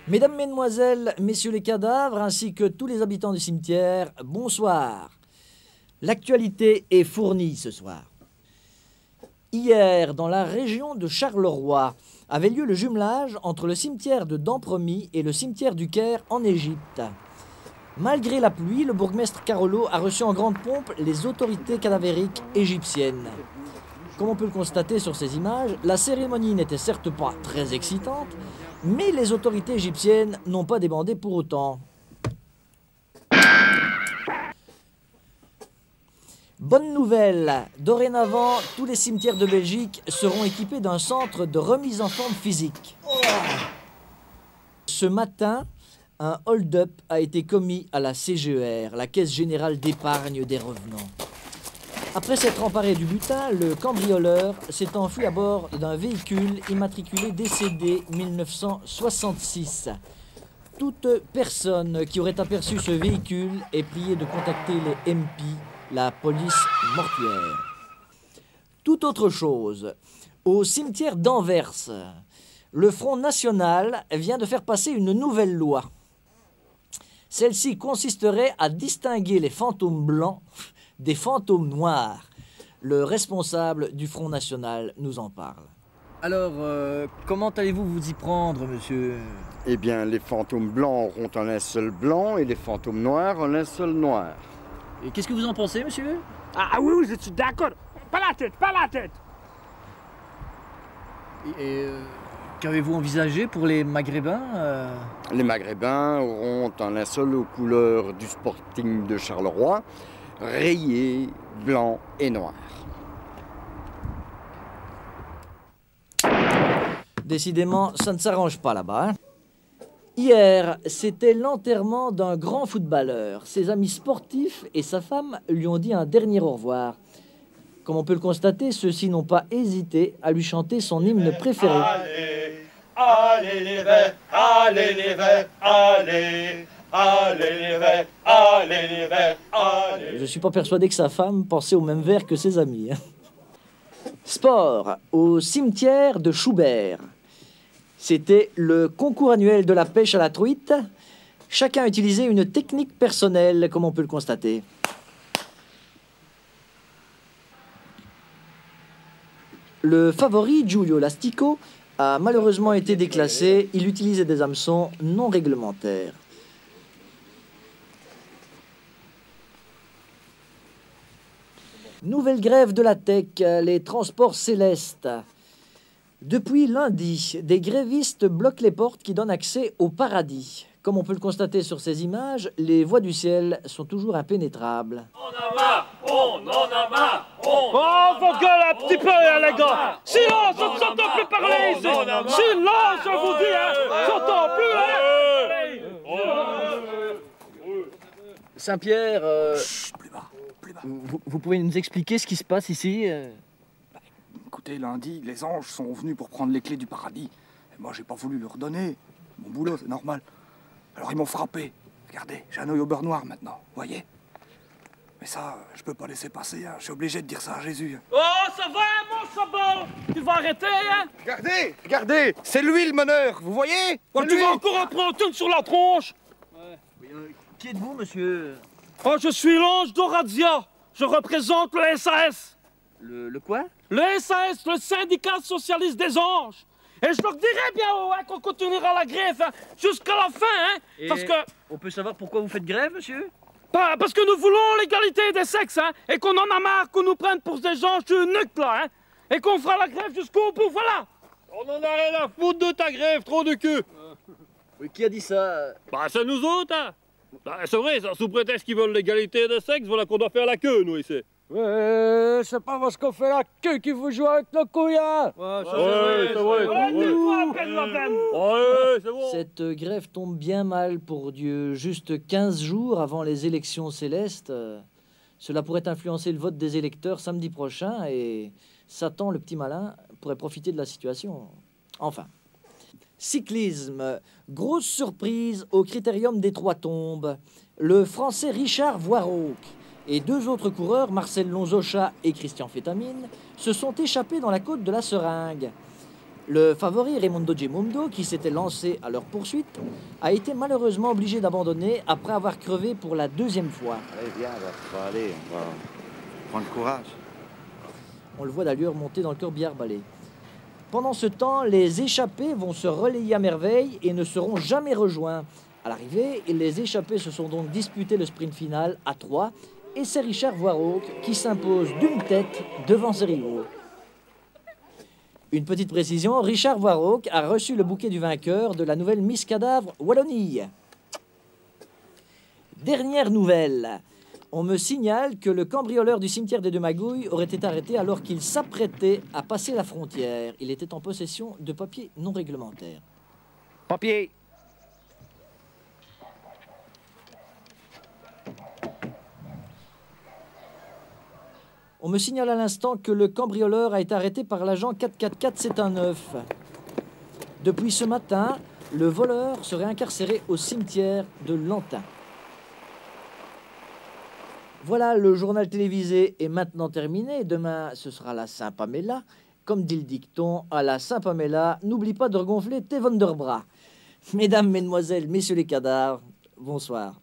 Mesdames, Mesdemoiselles, Messieurs les cadavres, ainsi que tous les habitants du cimetière, bonsoir. L'actualité est fournie ce soir. Hier, dans la région de Charleroi, avait lieu le jumelage entre le cimetière de Dampremy et le cimetière du Caire en Égypte. Malgré la pluie, le bourgmestre Carolo a reçu en grande pompe les autorités cadavériques égyptiennes. Comme on peut le constater sur ces images, la cérémonie n'était certes pas très excitante, mais les autorités égyptiennes n'ont pas débandé pour autant. Bonne nouvelle, dorénavant, tous les cimetières de Belgique seront équipés d'un centre de remise en forme physique. Ce matin, un hold-up a été commis à la CGER, la Caisse Générale d'Épargne des Revenants. Après s'être emparé du butin, le cambrioleur s'est enfui à bord d'un véhicule immatriculé DCD 1966. Toute personne qui aurait aperçu ce véhicule est priée de contacter les MP, la police mortuaire. Tout autre chose, au cimetière d'Anvers, le Front National vient de faire passer une nouvelle loi. Celle-ci consisterait à distinguer les fantômes blancs des fantômes noirs. Le responsable du Front National nous en parle. Alors, comment allez-vous vous y prendre, monsieur? Eh bien, les fantômes blancs auront un linceul blanc et les fantômes noirs un linceul noir. Et qu'est-ce que vous en pensez, monsieur? Ah oui, je suis d'accord. Pas la tête, pas la tête. Et qu'avez-vous envisagé pour les Maghrébins Les Maghrébins auront un linceul aux couleurs du Sporting de Charleroi, rayé, blanc et noir. Décidément, ça ne s'arrange pas là-bas. Hein. Hier, c'était l'enterrement d'un grand footballeur. Ses amis sportifs et sa femme lui ont dit un dernier au revoir. Comme on peut le constater, ceux-ci n'ont pas hésité à lui chanter son hymne préféré. Allez, allez les verts, allez les verts, allez, allez les verts, allez les verts, allez. Je ne suis pas persuadé que sa femme pensait au même vers que ses amis. Hein. Sport, au cimetière de Schubert. C'était le concours annuel de la pêche à la truite. Chacun utilisait une technique personnelle, comme on peut le constater. Le favori, Giulio Lastico, a malheureusement été déclassé. Il utilisait des hameçons non réglementaires. Nouvelle grève de la tech, les transports célestes. Depuis lundi, des grévistes bloquent les portes qui donnent accès au paradis. Comme on peut le constater sur ces images, les voies du ciel sont toujours impénétrables. On en a marre, on en a marre, on Oh, vos gueules un petit peu, hein, les gars. Silence, on ne s'entend plus parler ici. Silence, je vous dis, hein. J'entends plus, hein. Saint-Pierre, Plus bas, plus bas. vous pouvez nous expliquer ce qui se passe ici Écoutez, lundi, les anges sont venus pour prendre les clés du paradis. Et moi, j'ai pas voulu leur donner. Mon boulot, c'est normal. Alors, ils m'ont frappé. Regardez, j'ai un œil au beurre noir maintenant, voyez? Mais ça, je peux pas laisser passer, hein. Je suis obligé de dire ça à Jésus. Oh, ça va, mon sabot. Tu vas arrêter, hein. Regardez, regardez, c'est lui le meneur, vous voyez? Oh, tu vas encore en prendre une sur la tronche. Qui êtes-vous, monsieur? Oh, je suis l'ange d'Orazia. Je représente le SAS. Le quoi? Le SAS, le syndicat socialiste des anges. Et je leur dirai bien haut hein, qu'on continuera la grève hein, jusqu'à la fin. Hein, parce que... On peut savoir pourquoi vous faites grève, monsieur? Parce que nous voulons l'égalité des sexes. Hein, et qu'on en a marre qu'on nous prenne pour des gens nuques là. Hein, et qu'on fera la grève jusqu'au bout, voilà. On en a rien à foutre de ta grève, trop de cul. Oui, qui a dit ça? Bah c'est nous autres, hein. Bah, c'est vrai, ça, sous prétexte qu'ils veulent l'égalité des sexes, voilà qu'on doit faire la queue, nous, ici. Ouais, c'est pas parce qu'on fait la queue qu'il faut jouer avec le couillard. Ouais, c'est vrai. Ouais, c'est bon. Cette grève tombe bien mal pour Dieu. Juste 15 jours avant les élections célestes, cela pourrait influencer le vote des électeurs samedi prochain et Satan, le petit malin, pourrait profiter de la situation. Enfin. Cyclisme. Grosse surprise au Critérium des Trois Tombes. Le Français Richard Voiroc et deux autres coureurs, Marcel Lonzocha et Christian Fétamine, se sont échappés dans la côte de la Seringue. Le favori Raimondo Gemundo, qui s'était lancé à leur poursuite, a été malheureusement obligé d'abandonner après avoir crevé pour la deuxième fois. Allez, viens, ça va aller, on va prendre courage. On le voit d'ailleurs monter dans le corbillard balai. Pendant ce temps, les échappés vont se relayer à merveille et ne seront jamais rejoints. À l'arrivée, les échappés se sont donc disputés le sprint final à 3 et c'est Richard Voiroc qui s'impose d'une tête devant ses rivaux. Une petite précision, Richard Voiroc a reçu le bouquet du vainqueur de la nouvelle Miss Cadavre Wallonie. Dernière nouvelle. On me signale que le cambrioleur du cimetière des Deux Magouilles aurait été arrêté alors qu'il s'apprêtait à passer la frontière. Il était en possession de papiers non réglementaires. Papier. On me signale à l'instant que le cambrioleur a été arrêté par l'agent 444719. Depuis ce matin, le voleur serait incarcéré au cimetière de Lantin. Voilà, le journal télévisé est maintenant terminé. Demain, ce sera la Saint-Pamela. Comme dit le dicton, à la Saint-Pamela, n'oublie pas de regonfler tes Wonderbras. Mesdames, mesdemoiselles, messieurs les cadavres, bonsoir.